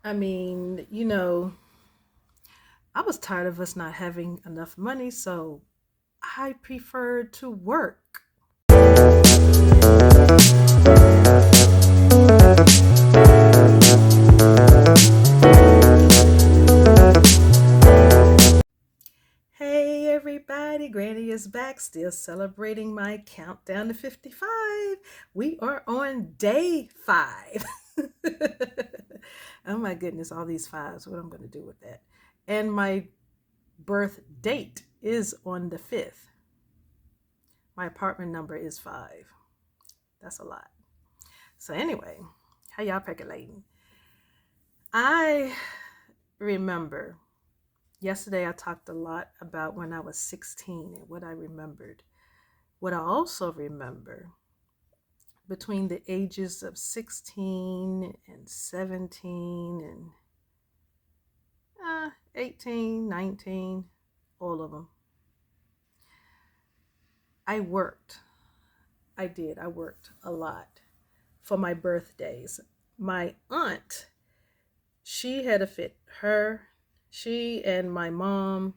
I mean, I was tired of us not having enough money, so I preferred to work. Hey everybody, Granny is back, still celebrating my countdown to 55. We are on day 5. Oh my goodness, all these fives. What I'm going to do with that. And my birth date is on the 5th. My apartment number is 5. That's a lot. So anyway, how y'all percolating? I remember yesterday I talked a lot about when I was 16 and what I remembered. What I also remember between the ages of 16 and 17 and 18, 19, all of them. I worked. I did. I worked a lot for my birthdays. My aunt, she had a fit. She and my mom,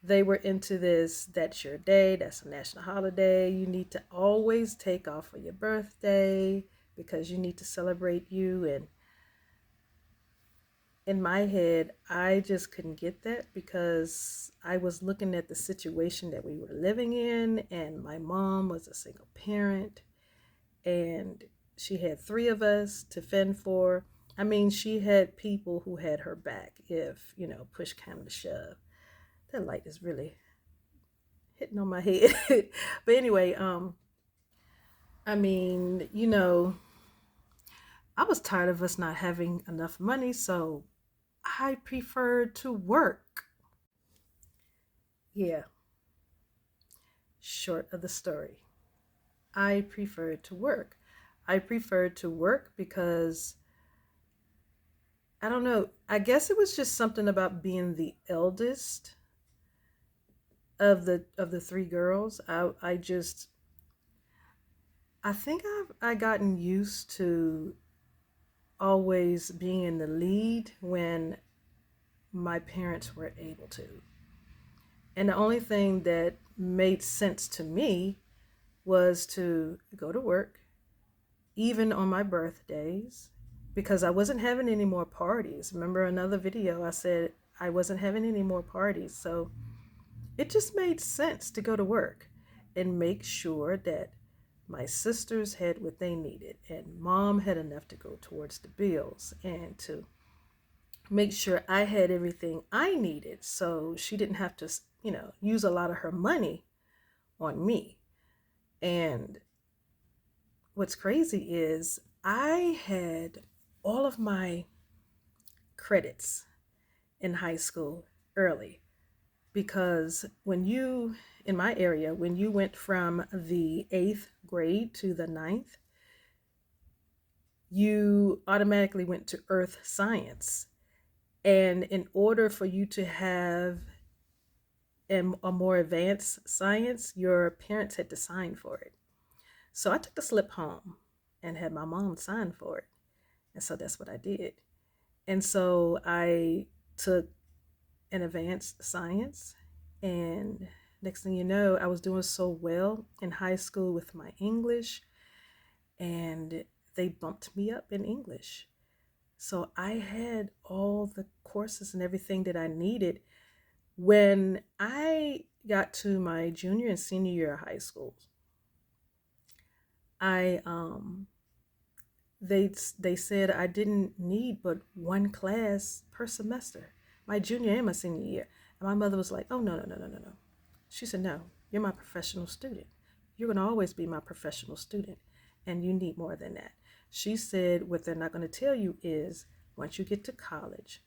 they were into this. That's your day. That's a national holiday. You need to always take off for your birthday because you need to celebrate you. And in my head, I just couldn't get that because I was looking at the situation that we were living in, and my mom was a single parent, and she had 3 of us to fend for. I mean, she had people who had her back if, push came to shove. That light is really hitting on my head. But anyway, I mean, I was tired of us not having enough money, so I preferred to work. Yeah, short of the story. I preferred to work. I preferred to work because I don't know, I guess it was just something about being the eldest of the 3 girls. I think I gotten used to always being in the lead when my parents were able to. And the only thing that made sense to me was to go to work, even on my birthdays, because I wasn't having any more parties. Remember another video I said I wasn't having any more parties. So it just made sense to go to work and make sure that my sisters had what they needed and mom had enough to go towards the bills and to make sure I had everything I needed so she didn't have to, use a lot of her money on me. And what's crazy is I had all of my credits in high school early because in my area, when you went from the 8th grade to the ninth, you automatically went to earth science. And in order for you to have a more advanced science, your parents had to sign for it. So I took the slip home and had my mom sign for it. And so that's what I did. And so I took an advanced science. And next thing you know, I was doing so well in high school with my English. And they bumped me up in English. So I had all the courses and everything that I needed. When I got to my junior and senior year of high school, I they said I didn't need but one class per semester, my junior and my senior year. And my mother was like, "Oh no, no, no, no, no, no." She said, "No, you're my professional student. You're gonna always be my professional student, and you need more than that." She said, "What they're not going to tell you is once you get to college,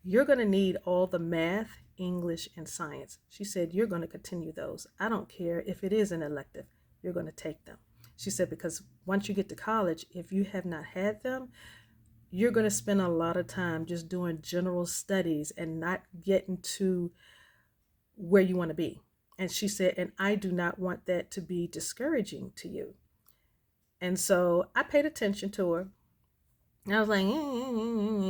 you're going to need all the math, English, and science." She said, "You're going to continue those. I don't care if it is an elective, you're going to take them." She said, "Because once you get to college, if you have not had them, you're going to spend a lot of time just doing general studies and not getting to where you want to be." And she said, "And I do not want that to be discouraging to you." And so I paid attention to her. I was like,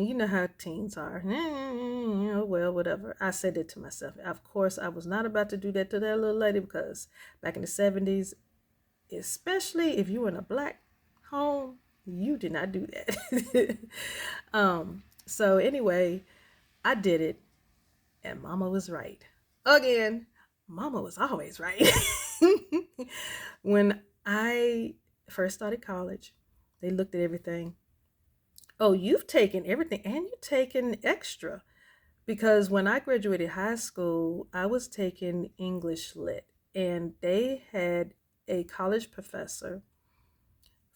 And you know how teens are. Well, whatever. I said it to myself. Of course, I was not about to do that to that little lady because back in the 70s, especially if you were in a black home, you did not do that. So anyway, I did it, and Mama was right. Again, Mama was always right. When I first started college, they looked at everything. Oh, you've taken everything and you've taken extra. Because when I graduated high school, I was taking English Lit, and they had a college professor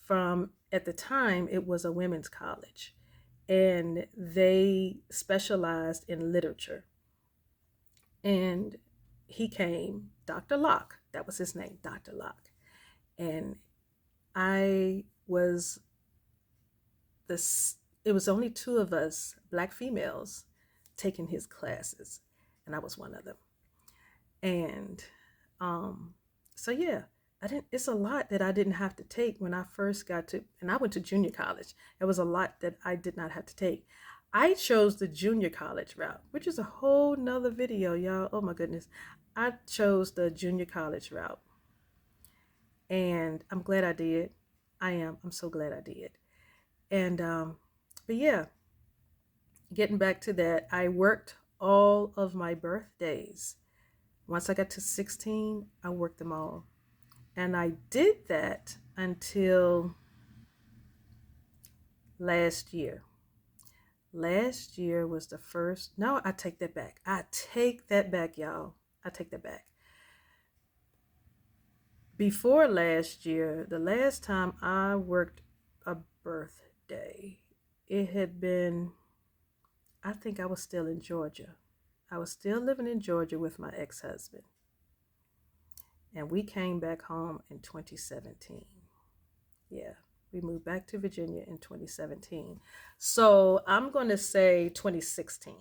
from, at the time, it was a women's college, and they specialized in literature. And he came, Dr. Locke, that was his name, Dr. Locke. And I was this, it was only two of us, black females, taking his classes, and I was one of them. And um, so yeah, I didn't. It's a lot that I didn't have to take when I first got to, and I went to junior college. It was a lot that I did not have to take. I chose the junior college route, which is a whole nother video, y'all. Oh my goodness, I chose the junior college route, and I'm glad I did. I am. I'm so glad I did. And but yeah, getting back to that, I worked all of my birthdays. Once I got to 16, I worked them all. And I did that until last year. Last year was the first. No, I take that back. I take that back, y'all. I take that back. Before last year, the last time I worked a birthday, it had been, I think I was still in Georgia. I was still living in Georgia with my ex-husband. And we came back home in 2017. Yeah, we moved back to Virginia in 2017. So I'm going to say 2016.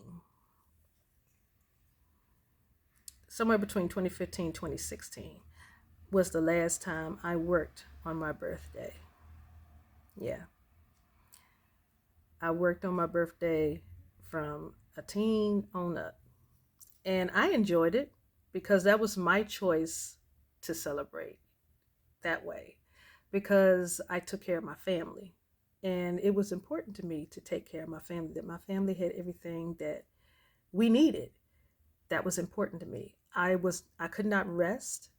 Somewhere between 2015 and 2016 was the last time I worked on my birthday. Yeah. I worked on my birthday from a teen on up. And I enjoyed it because that was my choice to celebrate that way, because I took care of my family. And it was important to me to take care of my family, that my family had everything that we needed. That was important to me. I could not rest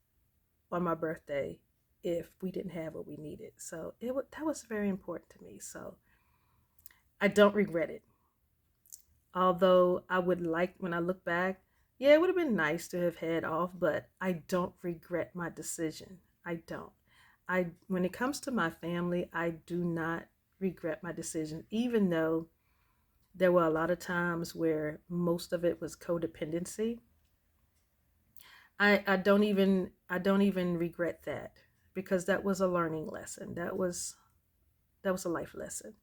on my birthday if we didn't have what we needed. So that was very important to me. So I don't regret it. Although I would like, when I look back, yeah, it would have been nice to have had off, but I don't regret my decision. I don't. When it comes to my family, I do not regret my decision, even though there were a lot of times where most of it was codependency. I don't even regret that, because that was a learning lesson. That was a life lesson.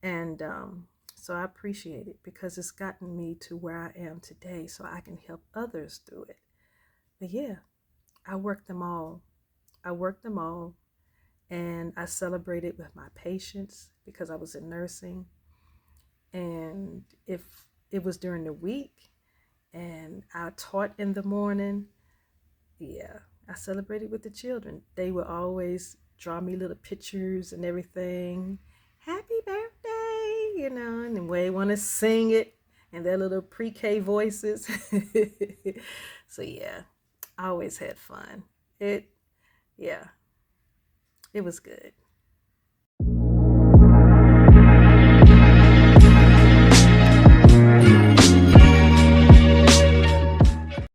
And so I appreciate it because it's gotten me to where I am today so I can help others through it. But yeah, I worked them all. I worked them all, and I celebrated with my patients because I was in nursing. And if it was during the week and I taught in the morning, yeah, I celebrated with the children. They would always draw me little pictures and everything. Happy birthday, and the way they want to sing it and their little pre-K voices. So yeah, I always had fun. Yeah, it was good.